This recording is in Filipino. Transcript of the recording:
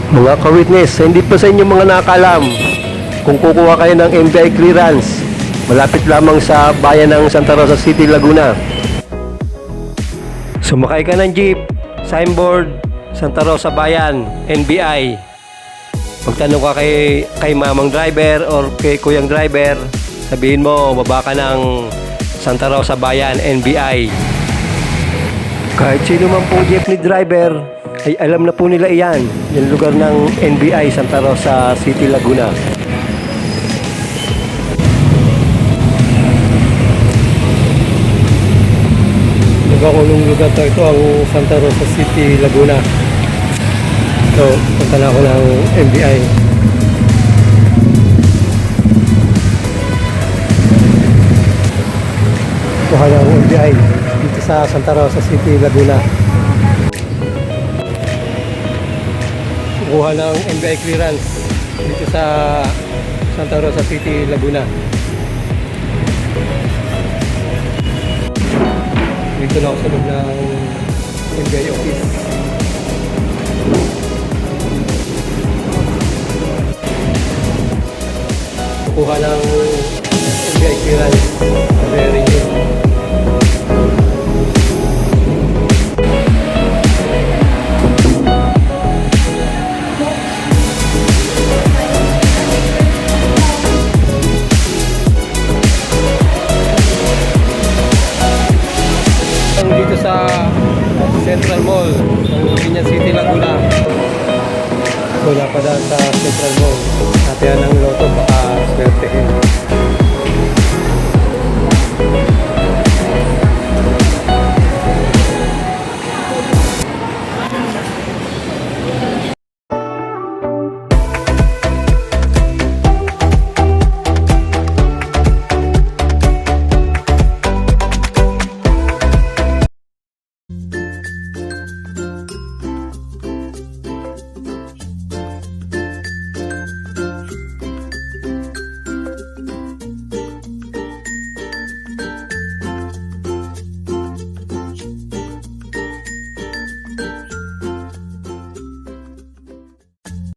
Mga ka-witness, hindi pa sa inyo mga nakakalam, kung kukuha kayo ng NBI clearance, malapit lamang sa bayan ng Santa Rosa City, Laguna. Sumakay ka ng jeep, signboard, Santa Rosa Bayan, NBI. Magtanong ka kay mamang driver or kay kuyang driver, sabihin mo, baba ka ng Santa Rosa Bayan, NBI. Kahit sino man po jeepney driver, ay alam na po nila iyan, yung lugar ng NBI, Santa Rosa City, Laguna. Nagkakulong lugar to, ito ang Santa Rosa City, Laguna. So, punta na ako ng NBI. Kuha ng NBI dito sa Santa Rosa City, Laguna. Kuha ng NBI clearance dito sa Santa Rosa City, Laguna. Dito na ako sa loob ng NBI office. Kuha ng NBI clearance sa region. Dito sa Central Mall ng Binyan City, Laguna. Wala pa daan sa Central Mall. Natin ang loto, baka swertehin.